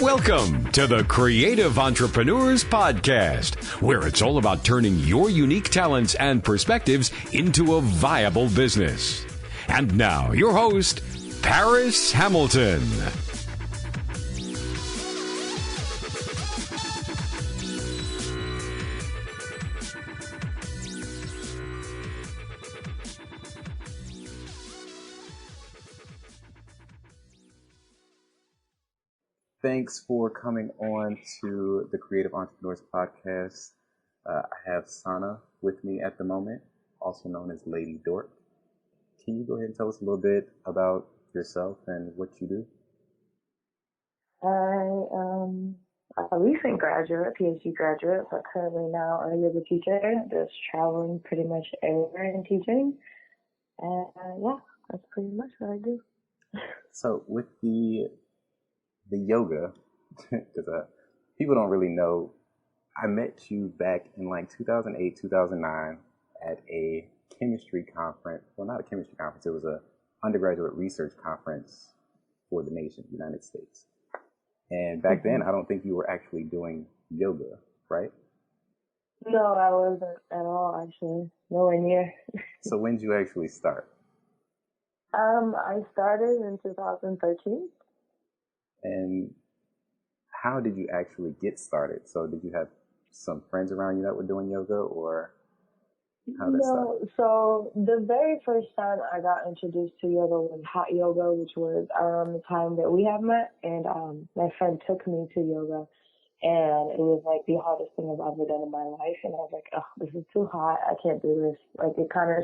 Welcome to the Creative Entrepreneurs Podcast, where it's all about turning your unique talents and perspectives into a viable business. And now, your host, Paris Hamilton. Thanks for coming on to the Creative Entrepreneurs Podcast. I have Sana with me at the moment, also known as Lady Dork. Can you go ahead and tell us a little bit about yourself and what you do? I'm a recent graduate, PhD graduate, but currently now a yoga teacher, just traveling pretty much everywhere and teaching. And yeah, that's pretty much what I do. So with the yoga, because people don't really know, I met you back in like 2008, 2009 at a chemistry conference. Well, not a chemistry conference. It was a undergraduate research conference for the nation, United States. And back then, I don't think you were actually doing yoga, right? No, I wasn't at all, actually. Nowhere near. So when did you actually start? I started in 2013. And how did you actually get started? So did you have some friends around you that were doing yoga, or how did that start? No, so the very first time I got introduced to yoga was hot yoga, which was around the time that we had met, and my friend took me to yoga, and it was like the hardest thing I've ever done in my life, and I was like, oh, this is too hot, I can't do this. Like, it kind of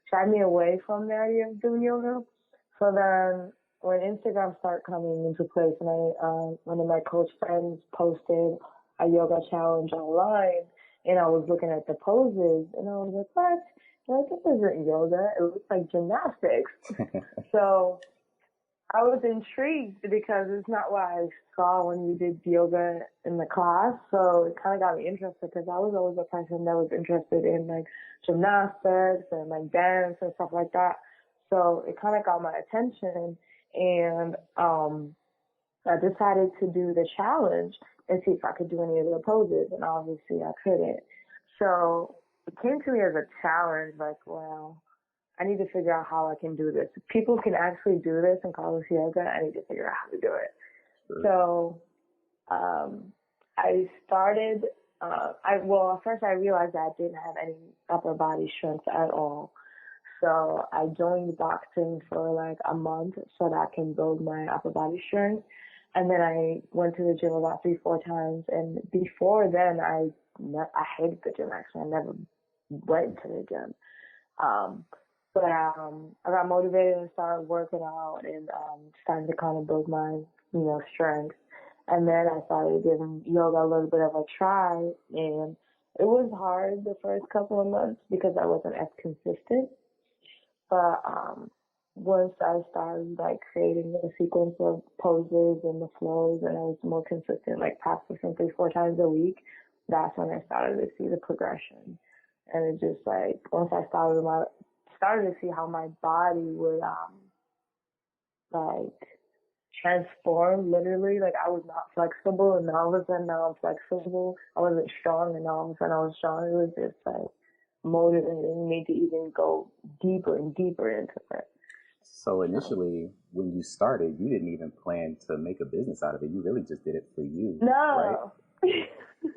shied me away from the idea of doing yoga. So then when Instagram started coming into place, and one of my close friends posted a yoga challenge online, and I was looking at the poses, and I was like, what? Like, this isn't yoga. It looks like gymnastics. So I was intrigued because it's not what I saw when we did yoga in the class. So it kind of got me interested, because I was always a person that was interested in like gymnastics and like dance and stuff like that. So it kind of got my attention. And I decided to do the challenge and see if I could do any of the poses, and obviously I couldn't. So it came to me as a challenge, like, well, I need to figure out how I can do this. If people can actually do this and call this yoga, I need to figure out how to do it. Sure. So I started, at first I realized that I didn't have any upper body strength at all. So I joined boxing for like a month so that I can build my upper body strength. And then I went to the gym about 3-4 times. And before then, I hated the gym, actually. I never went to the gym. But I got motivated and started working out and started to kind of build my, strength. And then I started giving yoga a little bit of a try. And it was hard the first couple of months because I wasn't as consistent. But once I started like creating a sequence of poses and the flows, and I was more consistent, like practicing 3-4 times a week, that's when I started to see the progression. And it just like, once I started to see how my body would like transform, literally. Like, I was not flexible, and all of a sudden now I'm flexible. I wasn't strong, and all of a sudden I was strong. It was just like motivating me to even go deeper and deeper into it. So initially, when you started, you didn't even plan to make a business out of it. You really just did it for you, No. right?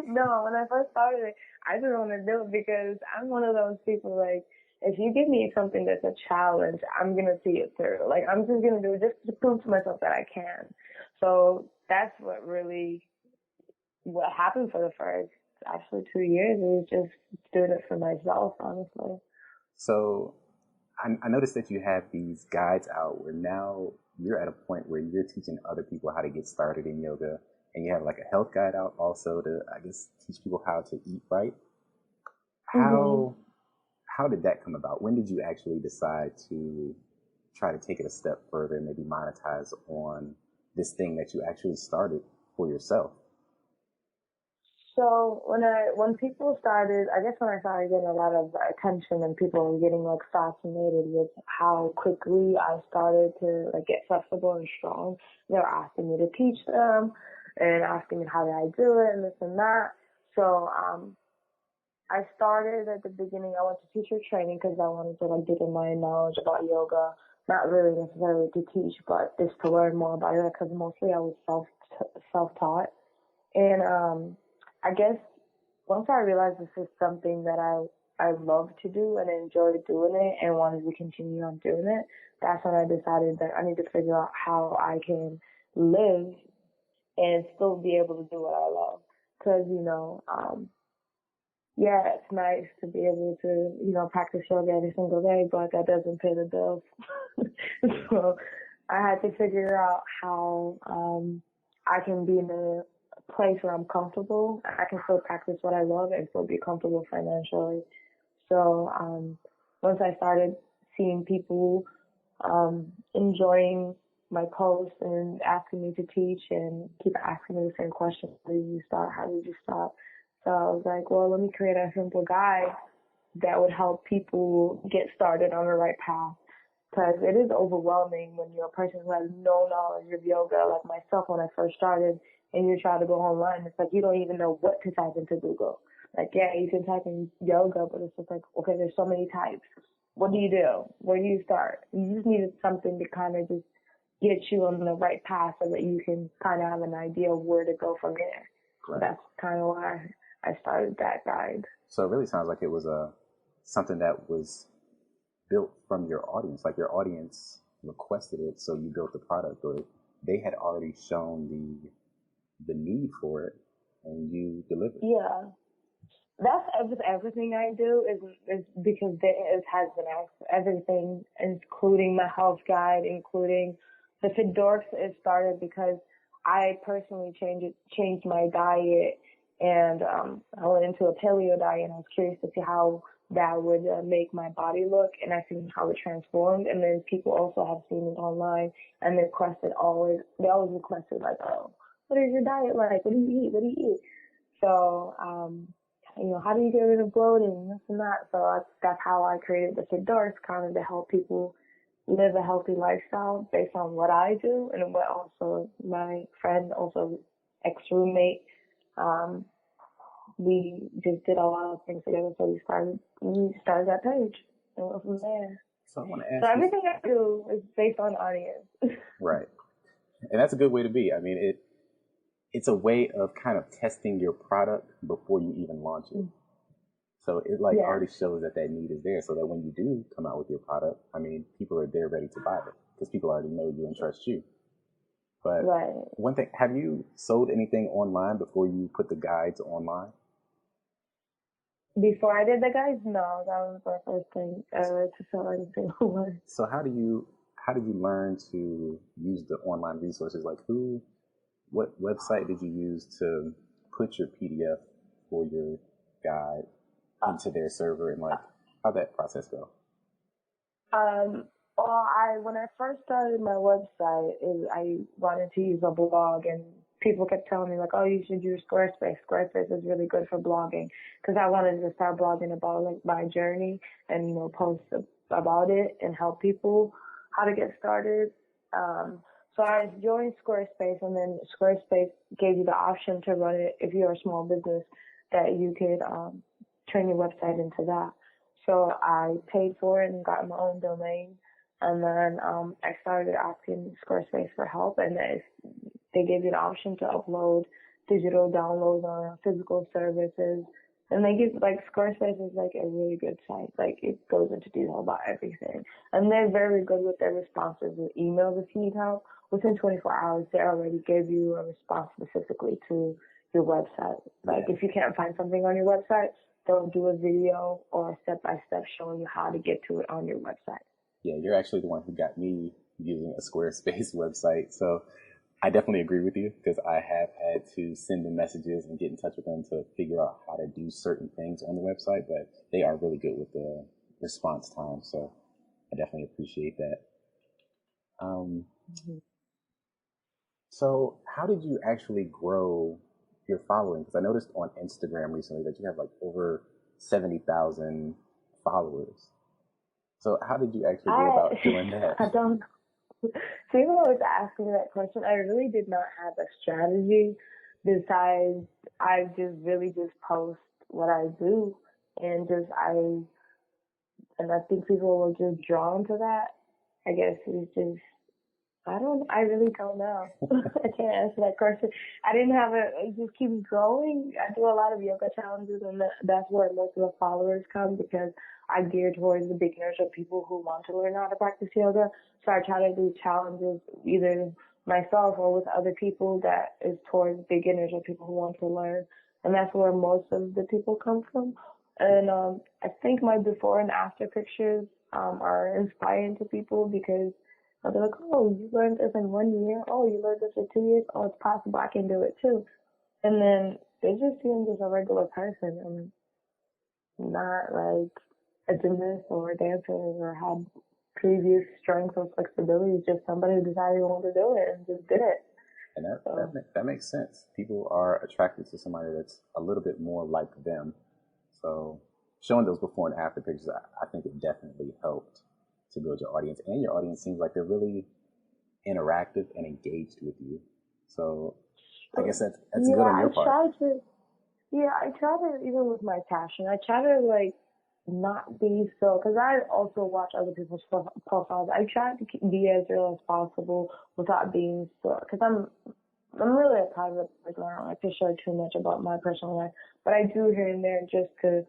No, when I first started it, I just want to do it because I'm one of those people, like, if you give me something that's a challenge, I'm going to see it through. Like, I'm just going to do it just to prove to myself that I can. So that's what happened for the first, actually, 2 years. It was just doing it for myself, honestly. So I noticed that you have these guides out where now you're at a point where you're teaching other people how to get started in yoga, and you have like a health guide out also to, I guess, teach people how to eat right. How did that come about? When did you actually decide to try to take it a step further and maybe monetize on this thing that you actually started for yourself? So when people started, I guess when I started getting a lot of attention and people were getting like fascinated with how quickly I started to like get flexible and strong, they were asking me to teach them and asking me how did I do it and this and that. So I started at the beginning. I went to teacher training because I wanted to like deepen my knowledge about yoga. Not really necessarily to teach, but just to learn more about it because mostly I was self-taught. And I guess once I realized this is something that I love to do and enjoy doing it and wanted to continue on doing it, that's when I decided that I need to figure out how I can live and still be able to do what I love. Because, yeah, it's nice to be able to, practice yoga every single day, but that doesn't pay the bills. So I had to figure out how I can be in a place where I'm comfortable. I can still practice what I love and still be comfortable financially. So once I started seeing people enjoying my posts and asking me to teach and keep asking me the same question, how did you start? How did you start? So I was like, well, let me create a simple guide that would help people get started on the right path. Because it is overwhelming when you're a person who has no knowledge of yoga, like myself when I first started, and you try to go online. It's like you don't even know what to type into Google. Like, yeah, you can type in yoga, but it's just like, okay, there's so many types. What do you do? Where do you start? You just needed something to kind of just get you on the right path so that you can kind of have an idea of where to go from there. Right. So that's kind of why I started that guide. So it really sounds like it was something that was built from your audience, like your audience requested it, so you built the product, or they had already shown the need for it, and you delivered. Yeah, that's everything I do is because it has been everything, including my health guide, including the Fit Dorks. It started because I personally changed my diet, and I went into a paleo diet, and I was curious to see how that would make my body look, and I seen how it transformed. And then people also have seen it online, and they always requested like, oh, what is your diet like? What do you eat? What do you eat? So, how do you get rid of bloating, this and that? So that's how I created the Fit Dorks, kind of to help people live a healthy lifestyle based on what I do and what also my friend, also ex-roommate, we just did a lot of things together. So we started that page and went from there. So I want to ask. So everything I do is based on audience. Right, and that's a good way to be. I mean, it's a way of kind of testing your product before you even launch it. So it already shows that need is there, so that when you do come out with your product, I mean, people are there ready to buy it because people already know you and trust you. But one thing, have you sold anything online before you put the guides online? Before I did the guides, no, that was my first thing ever to sell anything online. So how did you learn to use the online resources? Like what website did you use to put your PDF for your guide into their server, and how'd that process go? Well, when I first started my website, I wanted to use a blog, and people kept telling me oh, you should use Squarespace. Squarespace is really good for blogging, because I wanted to start blogging about my journey and post about it and help people how to get started. So I joined Squarespace, and then Squarespace gave you the option to run it if you're a small business, that you could turn your website into that. So I paid for it and got my own domain, and then I started asking Squarespace for help, and they gave you the option to upload digital downloads on physical services. And they give, Squarespace is a really good site. It goes into detail about everything. And they're very good with their responses with emails if you need help. Within 24 hours, they already give you a response specifically to your website. If you can't find something on your website, they'll do a video or a step-by-step showing you how to get to it on your website. Yeah, you're actually the one who got me using a Squarespace website. So I definitely agree with you, because I have had to send them messages and get in touch with them to figure out how to do certain things on the website, but they are really good with the response time. So I definitely appreciate that. So how did you actually grow your following? Because I noticed on Instagram recently that you have like over 70,000 followers. So how did you actually go about doing that? I don't. People always ask me that question. I really did not have a strategy besides I just really just post what I do and I think people were just drawn to that. I guess it's just I really don't know. I can't answer that question. I didn't have it just keeps going. I do a lot of yoga challenges, and that's where most of the followers come because I gear towards the beginners or people who want to learn how to practice yoga. So I try to do challenges either myself or with other people that is towards beginners or people who want to learn. And that's where most of the people come from. And I think my before and after pictures are inspiring to people because they're like, oh, you learned this in 1 year? Oh, you learned this in 2 years? Oh, it's possible. I can do it too. And then they just see him as a regular person and not like a gymnast or a dancer or had previous strength or flexibility. Just somebody who decided they wanted to do it and just did it. And that makes sense. People are attracted to somebody that's a little bit more like them. So showing those before and after pictures, I think it definitely helped to build your audience. And your audience seems like they're really interactive and engaged with you. So I guess that's good on your part. I try to, even with my passion, I try to like not be so, because I also watch other people's profiles. I try to be as real as possible without being so, because I'm really a private person. I don't like to share too much about my personal life, but I do here and there just to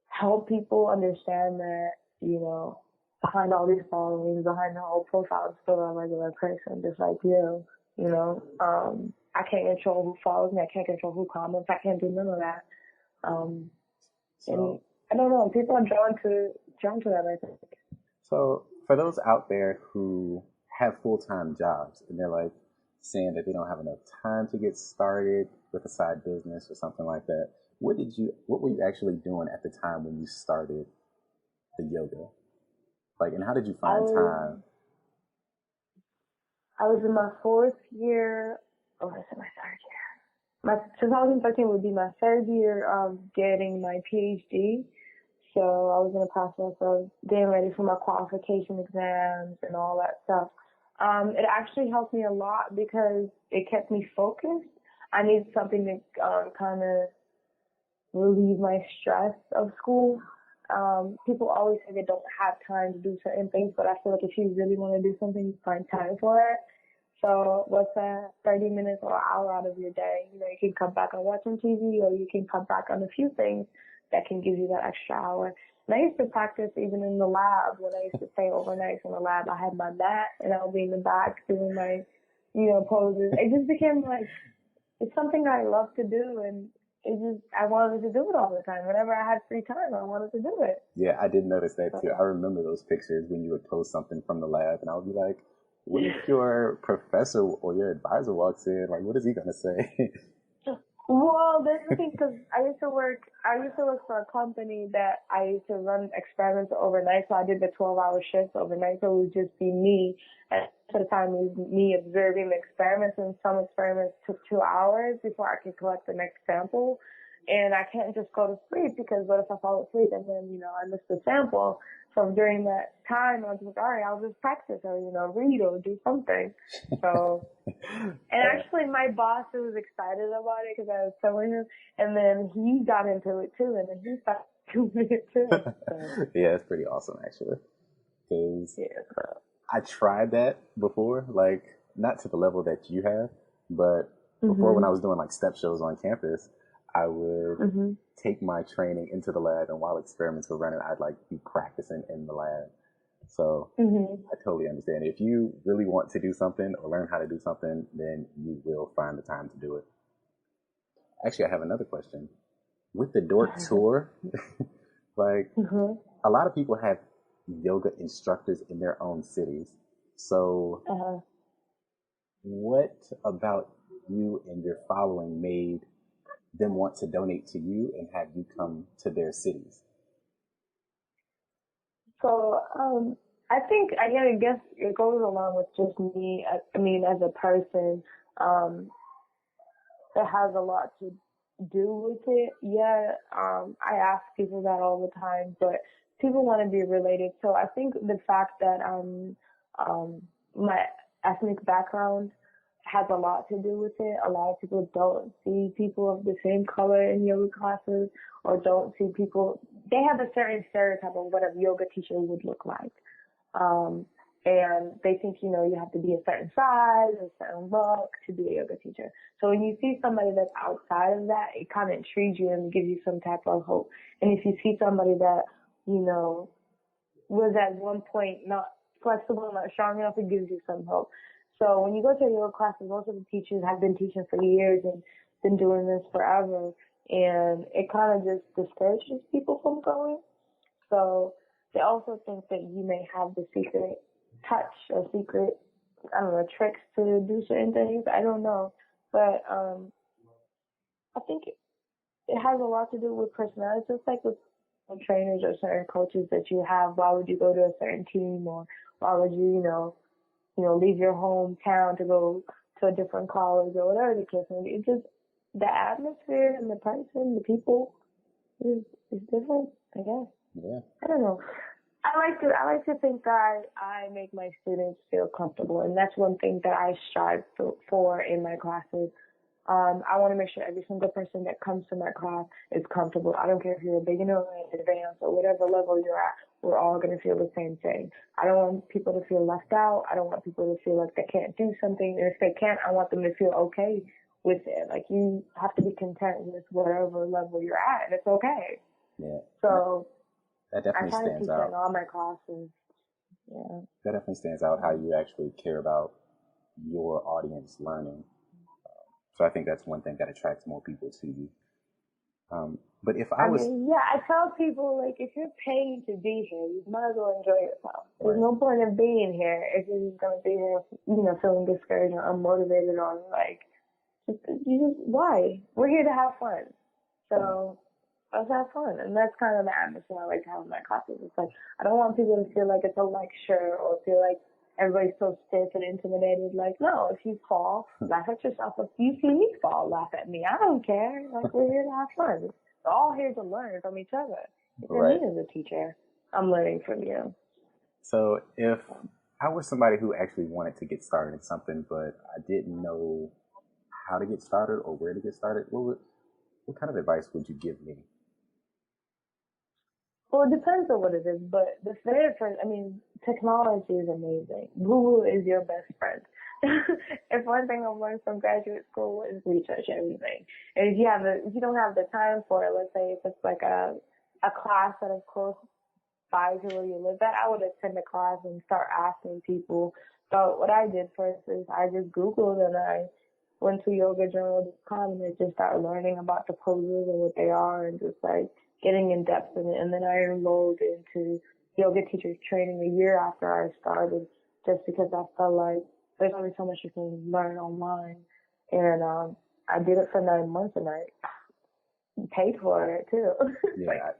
help people understand that, you know, behind all these followings, behind the whole profile, is still a regular person, just like you. You know, I can't control who follows me. I can't control who comments. I can't do none of that. And I don't know. People are drawn to that, I think. So for those out there who have full-time jobs and they're like saying that they don't have enough time to get started with a side business or something like that, what were you actually doing at the time when you started the yoga? Like, and how did you find time? I was in my fourth year, or was it my third year? My 2013 would be my third year of getting my PhD. So I was in the process of getting ready for my qualification exams and all that stuff. It actually helped me a lot because it kept me focused. I needed something to kind of relieve my stress of school. People always say they don't have time to do certain things, but I feel like if you really want to do something, you find time for it. So what's that, 30 minutes or an hour out of your day? You know, you can cut back on watching TV or you can cut back on a few things that can give you that extra hour. And I used to practice even in the lab when I used to stay overnight in the lab. I had my mat and I would be in the back doing my, you know, poses. It just became like, it's something I love to do and I wanted to do it all the time. Whenever I had free time, I wanted to do it. Yeah, I did notice that too. I remember those pictures when you would post something from the lab and I would be like, what if your professor or your advisor walks in? Like, what is he going to say? Well, that's the thing, because I used to work for a company that I used to run experiments overnight, so I did the 12-hour shifts overnight, so it would just be me. And at the time, it was me observing the experiments, and some experiments took 2 hours before I could collect the next sample. And I can't just go to sleep, because what if I fall asleep and then, you know, I miss the sample? So during that time, I was like, all right, I'll just practice or, you know, read or do something. So, and actually my boss was excited about it because I was telling him, and then he got into it too, and then he started doing it too. So. Yeah, it's pretty awesome actually. Because I tried that before, like not to the level that you have, but before when I was doing like step shows on campus, I would take my training into the lab, and while experiments were running, I'd like be practicing in the lab. So I totally understand. If you really want to do something or learn how to do something, then you will find the time to do it. Actually, I have another question. With the Dork tour, like a lot of people have yoga instructors in their own cities. So what about you and your following made them want to donate to you and have you come to their cities? So, I think, I guess it goes along with just me, I mean, as a person, it has a lot to do with it. Yeah, I ask people that all the time, but people want to be related. So I think the fact that my ethnic background has a lot to do with it. A lot of people don't see people of the same color in yoga classes, or don't see people. They have a certain stereotype of what a yoga teacher would look like. And they think, you know, you have to be a certain size, a certain look to be a yoga teacher. So when you see somebody that's outside of that, it kind of intrigues you and gives you some type of hope. And if you see somebody that, you know, was at one point not flexible, not strong enough, it gives you some hope. So when you go to yoga classes, most of the teachers have been teaching for years and been doing this forever. And it kind of just discourages people from going. So they also think that you may have the secret touch or secret, I don't know, tricks to do certain things. I don't know. But I think it has a lot to do with personality. Just like with trainers or certain coaches that you have, why would you go to a certain team, or why would you, leave your hometown to go to a different college or whatever the case may be. It's just the atmosphere and the person, the people is different, I guess. Yeah. I don't know. I like to think that I make my students feel comfortable, and that's one thing that I strive for in my classes. I want to make sure every single person that comes to my class is comfortable. I don't care if you're a beginner or an advanced or whatever level you're at. We're all going to feel the same thing. I don't want people to feel left out. I don't want people to feel like they can't do something. And if they can't, I want them to feel okay with it. Like, you have to be content with whatever level you're at, and it's okay. Yeah. So that definitely I try to stands teach out. that in all my classes. Yeah. That definitely stands out, how you actually care about your audience learning. So I think that's one thing that attracts more people to you. But if I tell people, like, if you're paying to be here, you might as well enjoy yourself. There's no point in being here if you're just going to be here, feeling discouraged or unmotivated, or why? We're here to have fun. So let's have fun. And that's kind of the atmosphere I like to have in my classes. It's like, I don't want people to feel like it's a lecture or feel like everybody's so stiff and intimidated. Like, no, if you fall, laugh at yourself. If you see me fall, laugh at me. I don't care. Like, we're here to have fun. We're all here to learn from each other. Even me as a teacher, I'm learning from you. So if I was somebody who actually wanted to get started in something, but I didn't know how to get started or where to get started, what kind of advice would you give me? Well, it depends on what it is, but the very first, technology is amazing. Google is your best friend. If one thing I've learned from graduate school is research everything. And if you don't have the time for it, let's say if it's like a class that is close by to where you live at, I would attend a class and start asking people. But what I did first is I just Googled, and I went to yogajournal.com and I just started learning about the poses and what they are, and just like getting in depth in it. And then I enrolled into yoga teachers training a year after I started, just because I felt like there's only so much you can learn online. And I did it for 9 months, and I paid for it too. Yeah.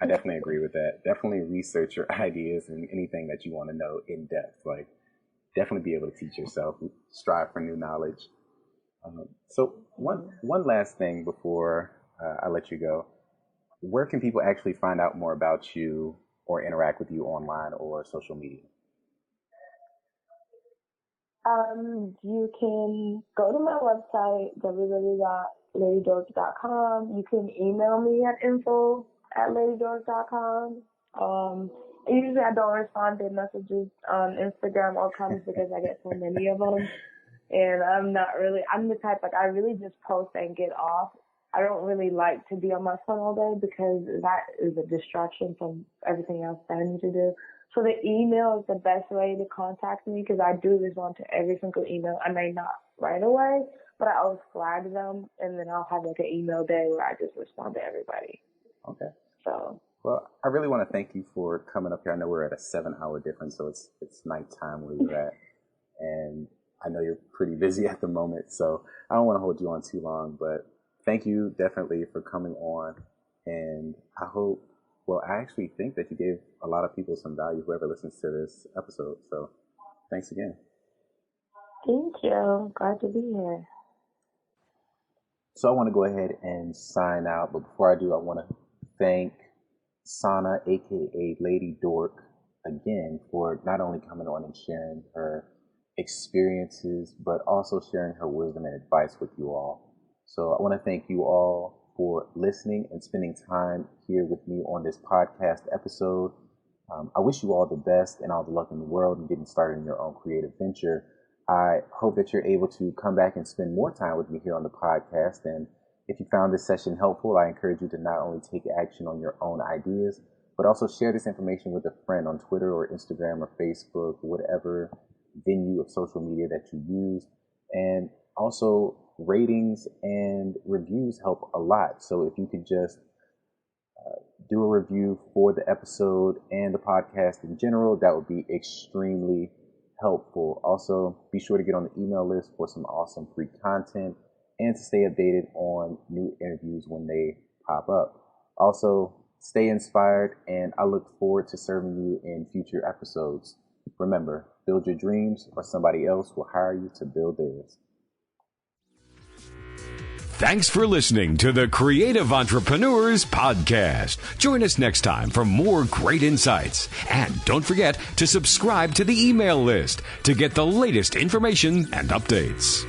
I definitely agree with that. Definitely research your ideas and anything that you want to know in depth. Like, definitely be able to teach yourself, strive for new knowledge. So one last thing before I let you go. Where can people actually find out more about you or interact with you online or social media? You can go to my website, www.ladydork.com. You can email me at info@ladydork.com. Usually I don't respond to messages on Instagram or comments because I get so many of them. And I'm the type, like, I really just post and get off. I don't really like to be on my phone all day because that is a distraction from everything else that I need to do. So the email is the best way to contact me, because I do respond to every single email. I may not right away, but I always flag them, and then I'll have like an email day where I just respond to everybody. Okay. So. Well, I really want to thank you for coming up here. I know we're at a 7-hour difference, so it's nighttime where you're at, and I know you're pretty busy at the moment, so I don't want to hold you on too long, but thank you definitely for coming on, and I actually think that you gave a lot of people some value, whoever listens to this episode, so thanks again. Thank you. Glad to be here. So I want to go ahead and sign out. But before I do, I want to thank Sana, aka Lady Dork, again for not only coming on and sharing her experiences, but also sharing her wisdom and advice with you all. So I want to thank you all for listening and spending time here with me on this podcast episode. I wish you all the best and all the luck in the world in getting started in your own creative venture. I hope that you're able to come back and spend more time with me here on the podcast. And if you found this session helpful, I encourage you to not only take action on your own ideas, but also share this information with a friend on Twitter or Instagram or Facebook, whatever venue of social media that you use. And also ratings and reviews help a lot. So if you could just do a review for the episode and the podcast in general, that would be extremely helpful. Also, be sure to get on the email list for some awesome free content and to stay updated on new interviews when they pop up. Also, stay inspired, and I look forward to serving you in future episodes. Remember, build your dreams or somebody else will hire you to build theirs. Thanks for listening to the Creative Entrepreneurs Podcast. Join us next time for more great insights. And don't forget to subscribe to the email list to get the latest information and updates.